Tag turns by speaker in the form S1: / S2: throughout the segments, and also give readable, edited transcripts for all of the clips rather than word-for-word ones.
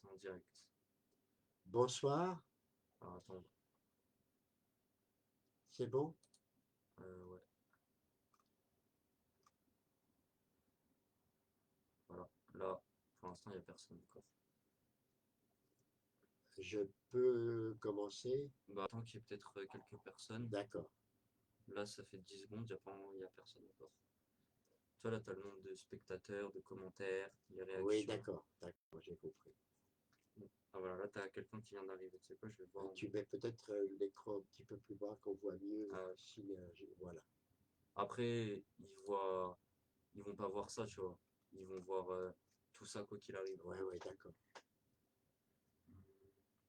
S1: c'est en direct.
S2: Bonsoir,
S1: Alors attends,
S2: c'est bon?
S1: ouais, voilà. Là, pour l'instant, il n'y a personne encore.
S2: Je peux commencer?
S1: Bah, attends qu'il y ait peut-être quelques personnes.
S2: D'accord.
S1: Là, ça fait 10 secondes, il y a personne encore. Tu vois, là, tu as le nombre de spectateurs, de commentaires, les
S2: Oui,
S1: réactions.
S2: d'accord, j'ai compris.
S1: Bon. Ah, voilà, là, tu as quelqu'un qui vient d'arriver. Tu sais quoi, je vais voir.
S2: Tu mets peut-être l'écran un petit peu plus bas qu'on voit mieux.
S1: Ah,
S2: Voilà.
S1: après, ils vont pas voir ça, tu vois. Ils vont voir tout ça quoi qu'il arrive.
S2: Ouais, d'accord.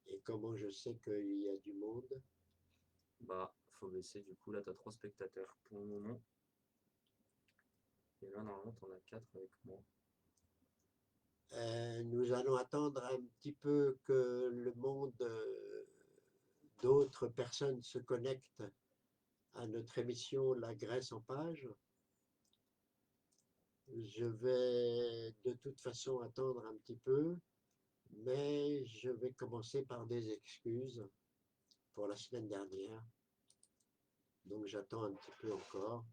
S2: Et comment je sais qu'il y a du monde?
S1: Bah, faut baisser. Du coup, là, tu as 3 spectateurs pour le moment. Et là, normalement, tu en as 4 avec moi.
S2: Nous allons attendre un petit peu que le monde, d'autres personnes se connectent à notre émission La Grèce en page. Je vais de toute façon attendre un petit peu, mais je vais commencer par des excuses pour la semaine dernière. Donc j'attends un petit peu encore.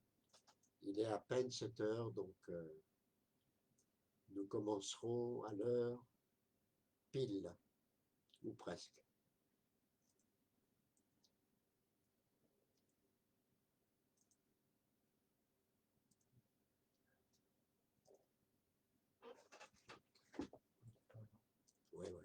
S2: Il est à peine 7 heures, donc nous commencerons à l'heure pile, ou presque. Oui, oui.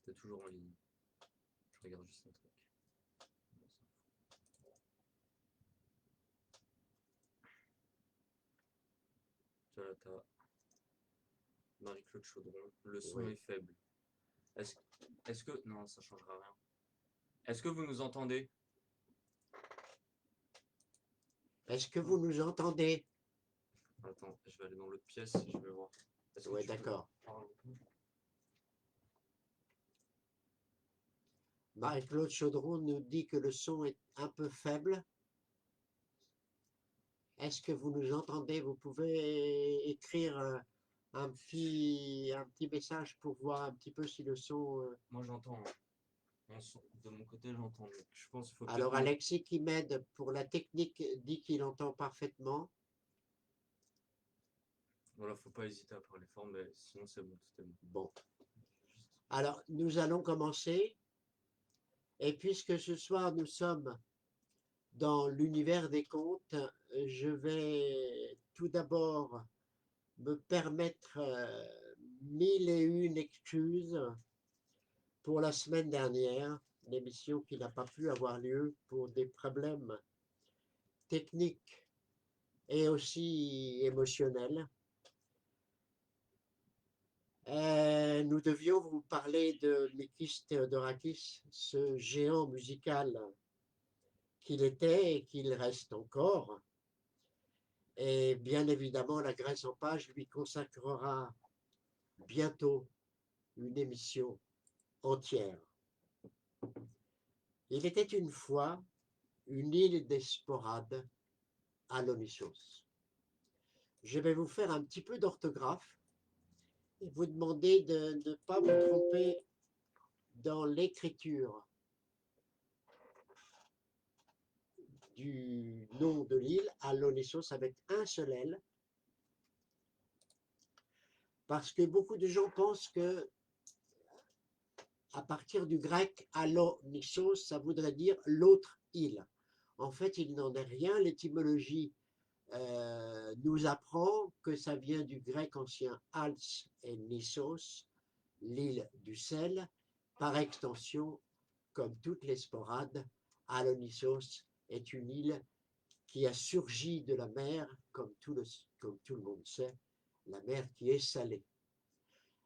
S1: T'es toujours en ligne. Je regarde juste un truc. Tu vois, là, t'as Marie-Claude Chaudron. Le son
S2: Oui.
S1: est faible. Est-ce est que... Non, ça changera rien. Est-ce que vous nous entendez?
S2: Est-ce que vous nous entendez?
S1: Attends, je vais aller dans l'autre pièce et je vais voir. Est-ce que
S2: Oui,
S1: tu peux
S2: d'accord.
S1: parler?
S2: Marie-Claude Chaudron nous dit que le son est un peu faible. Est-ce que vous nous entendez? Vous pouvez écrire un petit message pour voir un petit peu si le son.
S1: Moi, j'entends. Hein. De mon côté, j'entends. Je pense qu'il faut peut-être...
S2: Alors Alexis qui m'aide pour la technique dit qu'il entend parfaitement.
S1: Voilà, faut pas hésiter à parler fort, mais sinon, c'est bon, tout est bon.
S2: Bon.
S1: Juste...
S2: Alors nous allons commencer. Et puisque ce soir nous sommes dans l'univers des contes, je vais tout d'abord me permettre 1001 excuses pour la semaine dernière, l'émission qui n'a pas pu avoir lieu pour des problèmes techniques et aussi émotionnels. Nous devions vous parler de Mikis Theodorakis, ce géant musical qu'il était et qu'il reste encore. Et bien évidemment, la Grèce en page lui consacrera bientôt une émission entière. Il était une fois une île des Sporades à l'Onissos. Je vais vous faire un petit peu d'orthographe et vous demander de ne pas vous tromper dans l'écriture du nom de l'île, Alonissos, avec un seul L, parce que beaucoup de gens pensent que à partir du grec Alonissos, ça voudrait dire l'autre île. En fait, il n'en est rien. L'étymologie nous apprend que ça vient du grec ancien Als et Nissos, l'île du sel. Par extension, comme toutes les sporades, Alonissos est une île qui a surgi de la mer, comme tout le monde sait, la mer qui est salée.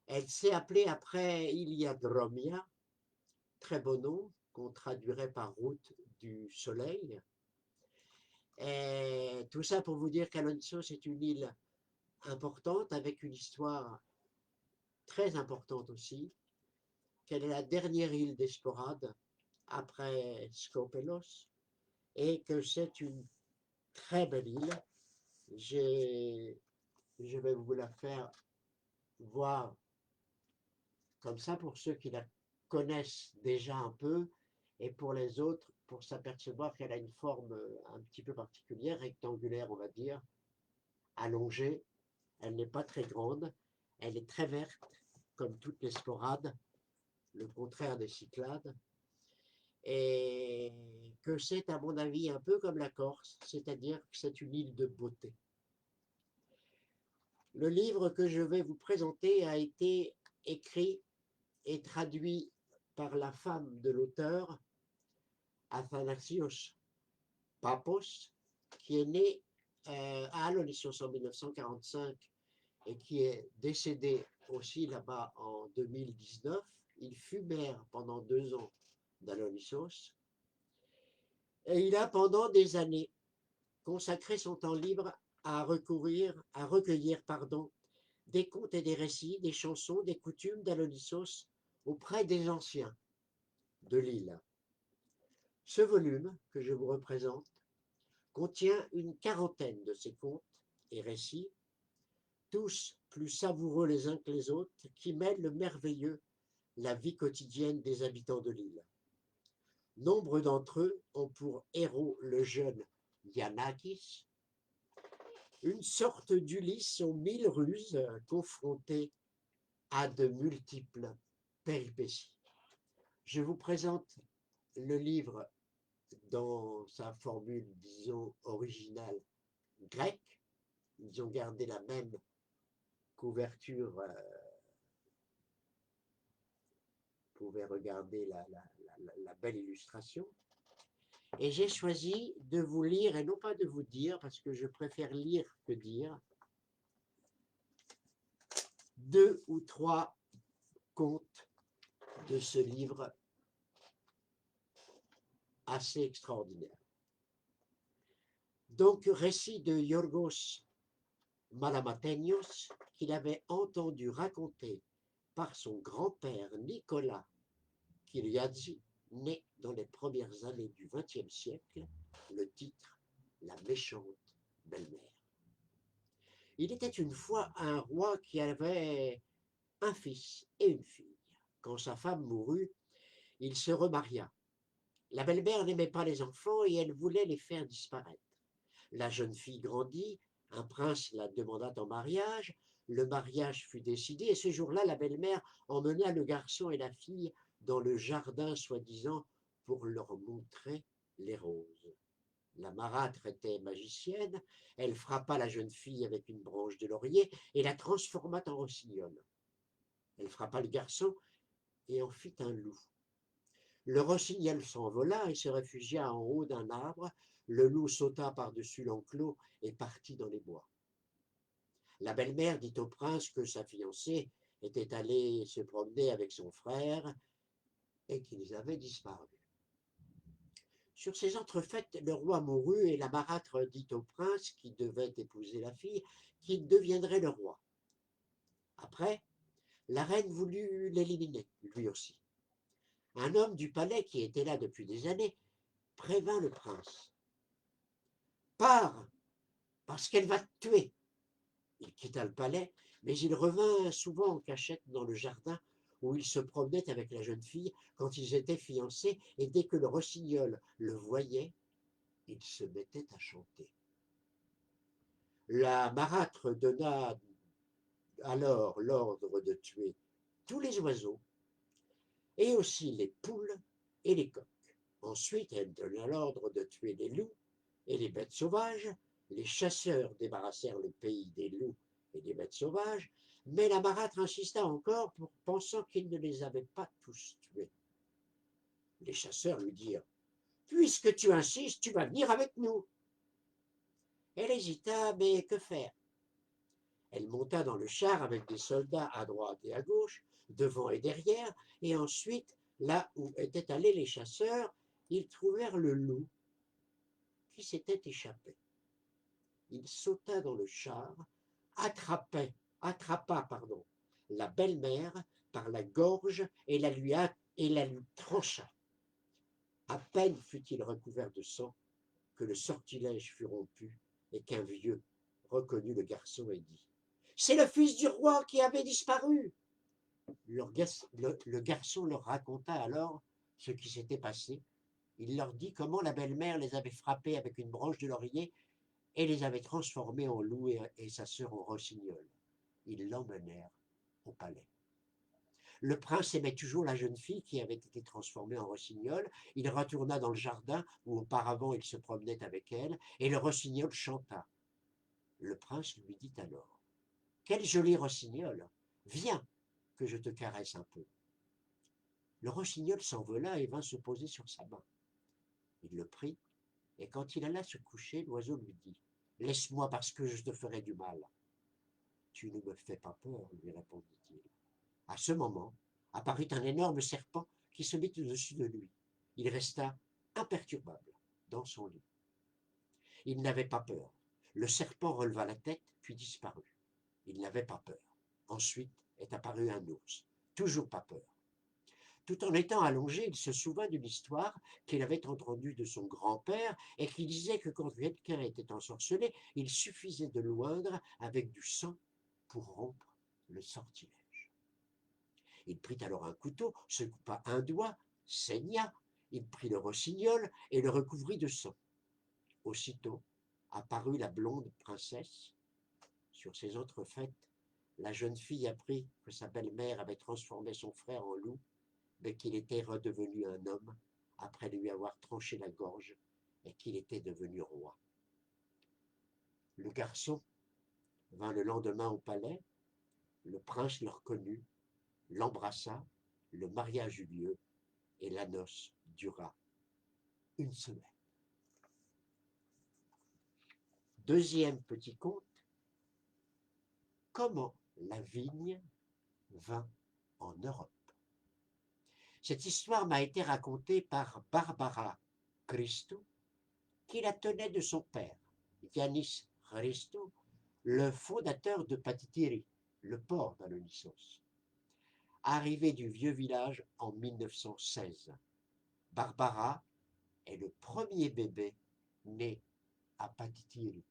S2: Elle s'est appelée après Iliadromia, très beau nom, qu'on traduirait par route du soleil. Et Tout ça pour vous dire qu'Alonissos est une île importante, avec une histoire très importante aussi, qu'elle est la dernière île des Sporades, après Skopelos, et que c'est une très belle île. Je vais vous la faire voir comme ça pour ceux qui la connaissent déjà un peu, et pour les autres, pour s'apercevoir qu'elle a une forme un petit peu particulière, rectangulaire on va dire, allongée. Elle n'est pas très grande, elle est très verte, comme toutes les sporades, le contraire des Cyclades, et que c'est à mon avis un peu comme la Corse, c'est-à-dire que c'est une île de beauté. Le livre que je vais vous présenter a été écrit et traduit par la femme de l'auteur, Athanasios Papos, qui est né à Alonissos en 1945 et qui est décédé aussi là-bas en 2019. Il fut maire pendant 2 ans d'Alonissos et il a pendant des années consacré son temps libre à recueillir des contes et des récits, des chansons, des coutumes d'Alonissos auprès des anciens de l'île. Ce volume que je vous représente contient une quarantaine de ces contes et récits, tous plus savoureux les uns que les autres, qui mêlent le merveilleux, la vie quotidienne des habitants de l'île. Nombre d'entre eux ont pour héros le jeune Yanakis, une sorte d'Ulysse aux 1000 ruses, confronté à de multiples péripéties. Je vous présente le livre dans sa formule, disons, originale grecque. Ils ont gardé la même couverture. Vous pouvez regarder la belle illustration. Et j'ai choisi de vous lire, et non pas de vous dire, parce que je préfère lire que dire, 2 ou 3 contes de ce livre assez extraordinaire. Donc, récit de Yorgos Malamatenios, qu'il avait entendu raconter par son grand-père Nicolas Kyriazzi, né dans les premières années du XXe siècle, le titre « La méchante belle-mère ». Il était une fois un roi qui avait un fils et une fille. Quand sa femme mourut, il se remaria. La belle-mère n'aimait pas les enfants et elle voulait les faire disparaître. La jeune fille grandit, un prince la demanda en mariage, le mariage fut décidé et ce jour-là, la belle-mère emmena le garçon et la fille dans le jardin soi-disant pour leur montrer les roses. La marâtre était magicienne, elle frappa la jeune fille avec une branche de laurier et la transforma en rossignol. Elle frappa le garçon et en fit un loup. Le rossignol s'envola et se réfugia en haut d'un arbre. Le loup sauta par-dessus l'enclos et partit dans les bois. La belle-mère dit au prince que sa fiancée était allée se promener avec son frère et qu'ils avaient disparu. Sur ces entrefaites, le roi mourut et la marâtre dit au prince, qui devait épouser la fille, qu'il deviendrait le roi. Après, la reine voulut l'éliminer, lui aussi. Un homme du palais, qui était là depuis des années, prévint le prince. « Pars, parce qu'elle va te tuer !» Il quitta le palais, mais il revint souvent en cachette dans le jardin où il se promenait avec la jeune fille quand ils étaient fiancés, et dès que le rossignol le voyait, il se mettait à chanter. La marâtre donna alors l'ordre de tuer tous les oiseaux, et aussi les poules et les coqs. Ensuite, elle donna l'ordre de tuer les loups et les bêtes sauvages. Les chasseurs débarrassèrent le pays des loups et des bêtes sauvages, mais la marâtre insista encore, pensant qu'ils ne les avaient pas tous tués. Les chasseurs lui dirent « Puisque tu insistes, tu vas venir avec nous. » Elle hésita, mais que faire? Elle monta dans le char avec des soldats à droite et à gauche, devant et derrière, et ensuite, là où étaient allés les chasseurs, ils trouvèrent le loup qui s'était échappé. il sauta dans le char, attrapa la belle-mère par la gorge et la lui trancha. À peine fut-il recouvert de sang que le sortilège fut rompu et qu'un vieux reconnut le garçon et dit « C'est le fils du roi qui avait disparu !» Le garçon leur raconta alors ce qui s'était passé. Il leur dit comment la belle-mère les avait frappés avec une branche de laurier et les avait transformés en loup et sa sœur en rossignol. Ils l'emmenèrent au palais. Le prince aimait toujours la jeune fille qui avait été transformée en rossignol. Il retourna dans le jardin où auparavant il se promenait avec elle, et le rossignol chanta. Le prince lui dit alors « Quel joli rossignol! Viens, que je te caresse un peu. » Le rossignol s'envola et vint se poser sur sa main. Il le prit, et quand il alla se coucher, l'oiseau lui dit « Laisse-moi parce que je te ferai du mal. » « Tu ne me fais pas peur, lui répondit-il. À ce moment, apparut un énorme serpent qui se mit au-dessus de lui. Il resta imperturbable dans son lit. Il n'avait pas peur. Le serpent releva la tête, puis disparut. Il n'avait pas peur. Ensuite est apparu un ours. Toujours pas peur. Tout en étant allongé, il se souvint d'une histoire qu'il avait entendue de son grand-père et qui disait que quand quelqu'un était ensorcelé, il suffisait de l'oindre avec du sang pour rompre le sortilège. Il prit alors un couteau, se coupa un doigt, saigna, il prit le rossignol et le recouvrit de sang. Aussitôt apparut la blonde princesse. Sur ses entrefaites, la jeune fille apprit que sa belle-mère avait transformé son frère en loup, mais qu'il était redevenu un homme après lui avoir tranché la gorge et qu'il était devenu roi. Le garçon vint le lendemain au palais, le prince le reconnut, l'embrassa, le mariage eut lieu et la noce dura une semaine. Deuxième petit conte, comment la vigne vint en Europe. Cette histoire m'a été racontée par Barbara Christou, qui la tenait de son père, Yanis Christou, le fondateur de Patitiri, le port d'Alonissos. Arrivé du vieux village en 1916, Barbara est le premier bébé né à Patitiri.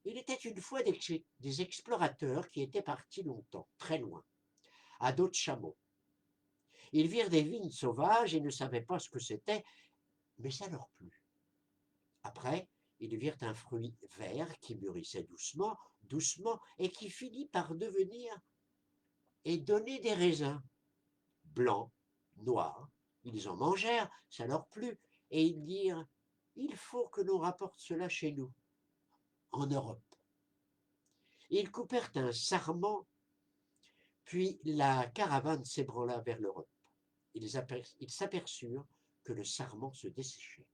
S2: Il était une fois des explorateurs qui étaient partis longtemps, très loin, à dos de chameau. Ils virent des vignes sauvages et ne savaient pas ce que c'était, mais ça leur plut. Après, ils virent un fruit vert qui mûrissait doucement, doucement, et qui finit par devenir et donner des raisins blancs, noirs. Ils en mangèrent, ça leur plut, et ils dirent « Il faut que l'on rapporte cela chez nous, en Europe. » Ils coupèrent un sarment, puis la caravane s'ébranla vers l'Europe. Ils s'aperçurent que le sarment se desséchait.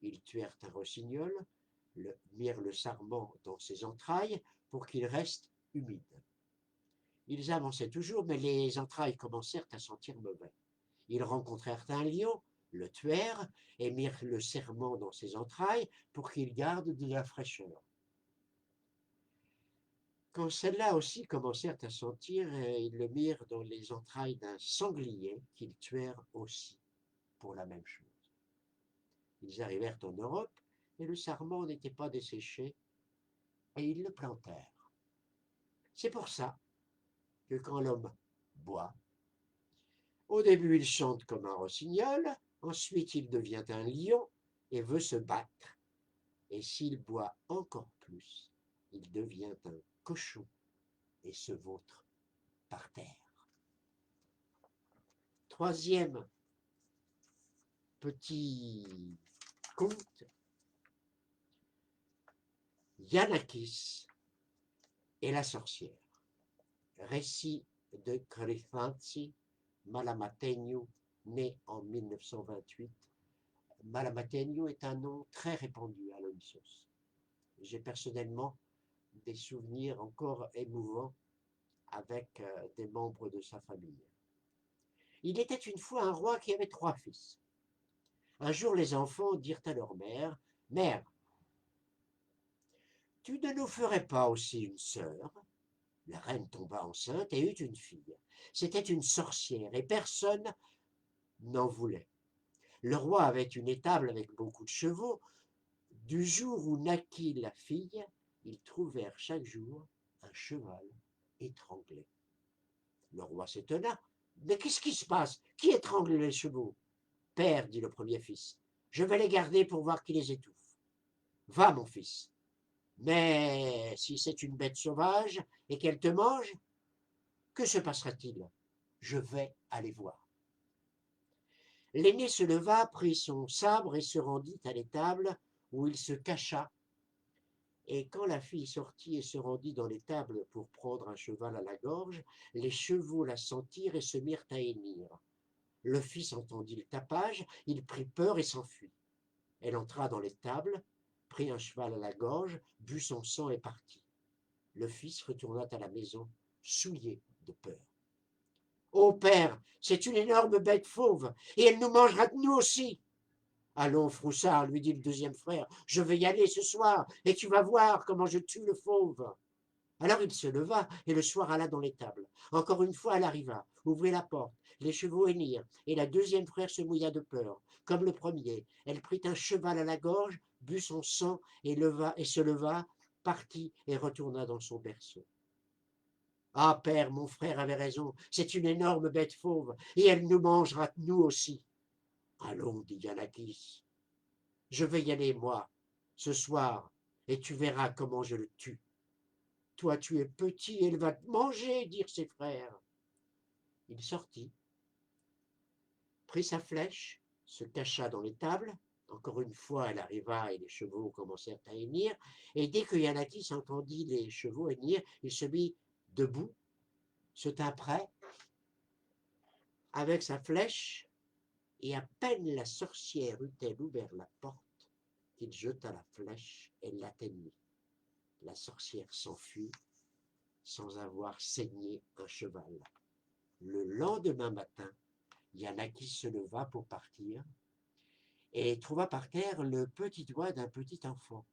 S2: Ils tuèrent un rossignol, mirent le sarment dans ses entrailles pour qu'il reste humide. Ils avançaient toujours, mais les entrailles commencèrent à sentir mauvais. Ils rencontrèrent un lion, le tuèrent et mirent le sarment dans ses entrailles pour qu'il garde de la fraîcheur. Quand celles-là aussi commencèrent à sentir, ils le mirent dans les entrailles d'un sanglier qu'ils tuèrent aussi pour la même chose. Ils arrivèrent en Europe et le sarment n'était pas desséché et ils le plantèrent. C'est pour ça que quand l'homme boit, au début il chante comme un rossignol, ensuite il devient un lion et veut se battre. Et s'il boit encore plus, il devient un cochon et se vautre par terre. Troisième petit conte, Yanakis et la sorcière. Récit de Crithanthi Malamateinu, né en 1928. Malamateinu est un nom très répandu à Lonissos. J'ai personnellement des souvenirs encore émouvants avec des membres de sa famille. Il était une fois un roi qui avait 3 fils. Un jour, les enfants dirent à leur mère « Mère, tu ne nous ferais pas aussi une sœur? La reine tomba enceinte et eut une fille. C'était une sorcière et personne n'en voulait. Le roi avait une étable avec beaucoup de chevaux. Du jour où naquit la fille, ils trouvèrent chaque jour un cheval étranglé. Le roi s'étonna. Mais qu'est-ce qui se passe? Qui étrangle les chevaux? Père, dit le premier fils, je vais les garder pour voir qui les étouffe. Va, mon fils. Mais si c'est une bête sauvage et qu'elle te mange, que se passera-t-il? Je vais aller voir. L'aîné se leva, prit son sabre et se rendit à l'étable où il se cacha. Et quand la fille sortit et se rendit dans l'étable pour prendre un cheval à la gorge, les chevaux la sentirent et se mirent à hennir. Le fils entendit le tapage, il prit peur et s'enfuit. Elle entra dans l'étable, prit un cheval à la gorge, but son sang et partit. Le fils retourna à la maison, souillé de peur. « Ô père, c'est une énorme bête fauve, et elle nous mangera nous aussi. » « Allons, Froussard, lui dit le deuxième frère, je vais y aller ce soir, et tu vas voir comment je tue le fauve. » Alors il se leva, et le soir alla dans l'étable. Encore une fois, elle arriva, ouvrit la porte, les chevaux hennirent, et la deuxième frère se mouilla de peur. Comme le premier, elle prit un cheval à la gorge, but son sang, et se leva, partit et retourna dans son berceau. « Ah, père, mon frère avait raison, c'est une énorme bête fauve, et elle nous mangera nous aussi. » « Allons, dit Yanakis, je vais y aller, moi, ce soir, et tu verras comment je le tue. Toi, tu es petit, et elle va te manger, dirent ses frères. Il sortit, prit sa flèche, se cacha dans l'étable. Encore une fois, elle arriva et les chevaux commencèrent à hennir. Et dès que Yanakis entendit les chevaux hennir, il se mit debout, se tint prêt, avec sa flèche, et à peine la sorcière eut-elle ouvert la porte qu'il jeta la flèche et l'atteignit. La sorcière s'enfuit sans avoir saigné un cheval. Le lendemain matin, Yanakis se leva pour partir et trouva par terre le petit doigt d'un petit enfant.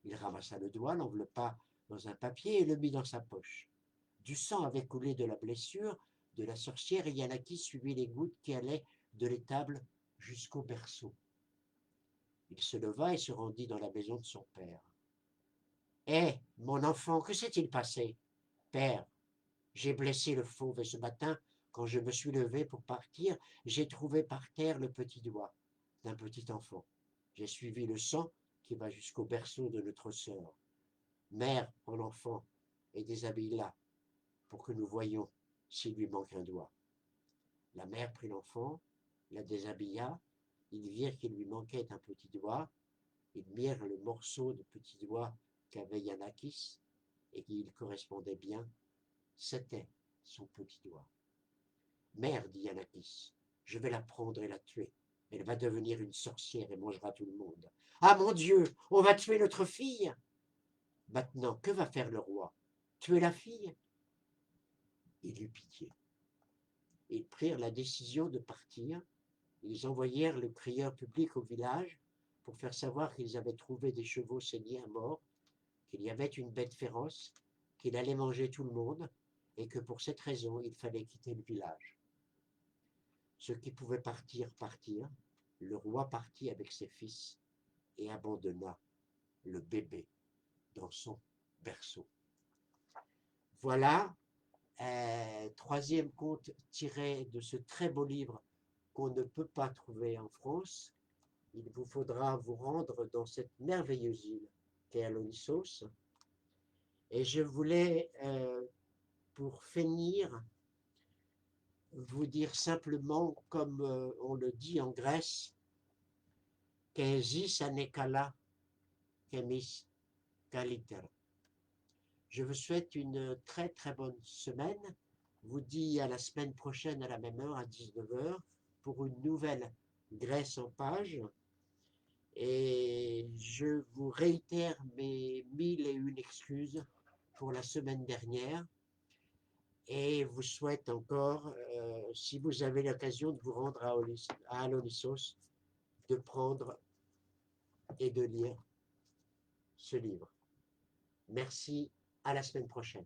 S2: Il ramassa le doigt, l'enveloppa dans un papier et le mit dans sa poche. Du sang avait coulé de la blessure de la sorcière et Yanakis suivit les gouttes qui allaient de l'étable jusqu'au berceau. Il se leva et se rendit dans la maison de son père. « Hé, mon enfant, que s'est-il passé? »« Père, j'ai blessé le fauve et ce matin, quand je me suis levé pour partir, j'ai trouvé par terre le petit doigt d'un petit enfant. J'ai suivi le sang qui va jusqu'au berceau de notre sœur. Mère, prends l'enfant et déshabille-la pour que nous voyions s'il lui manque un doigt. » La mère prit l'enfant, la déshabilla, ils virent qu'il lui manquait un petit doigt, ils mirent le morceau de petit doigt qu'avait Yanakis et qui correspondait bien, c'était son petit doigt. « Mère, dit Yanakis, je vais la prendre et la tuer. Elle va devenir une sorcière et mangera tout le monde. Ah mon Dieu, on va tuer notre fille. Maintenant, que va faire le roi? Tuer la fille? » Il eut pitié. Ils prirent la décision de partir. Ils envoyèrent le crieur public au village pour faire savoir qu'ils avaient trouvé des chevaux saignés à mort, qu'il y avait une bête féroce, qu'il allait manger tout le monde, et que pour cette raison, il fallait quitter le village. Ceux qui pouvaient partir partirent. Le roi partit avec ses fils et abandonna le bébé dans son berceau. Voilà, troisième conte tiré de ce très beau livre qu'on ne peut pas trouver en France. Il vous faudra vous rendre dans cette merveilleuse île qu'est Alonissos. Et je voulais, pour finir, vous dire simplement, comme on le dit en Grèce, qu'Ezis anekala, kemis kaliter. Je vous souhaite une très très bonne semaine. Vous dis à la semaine prochaine à la même heure, à 19h, pour une nouvelle Grèce en page. Et je vous réitère mes 1001 excuses pour la semaine dernière. Et vous souhaite encore, si vous avez l'occasion de vous rendre à Alonissos, de prendre et de lire ce livre. Merci, à la semaine prochaine.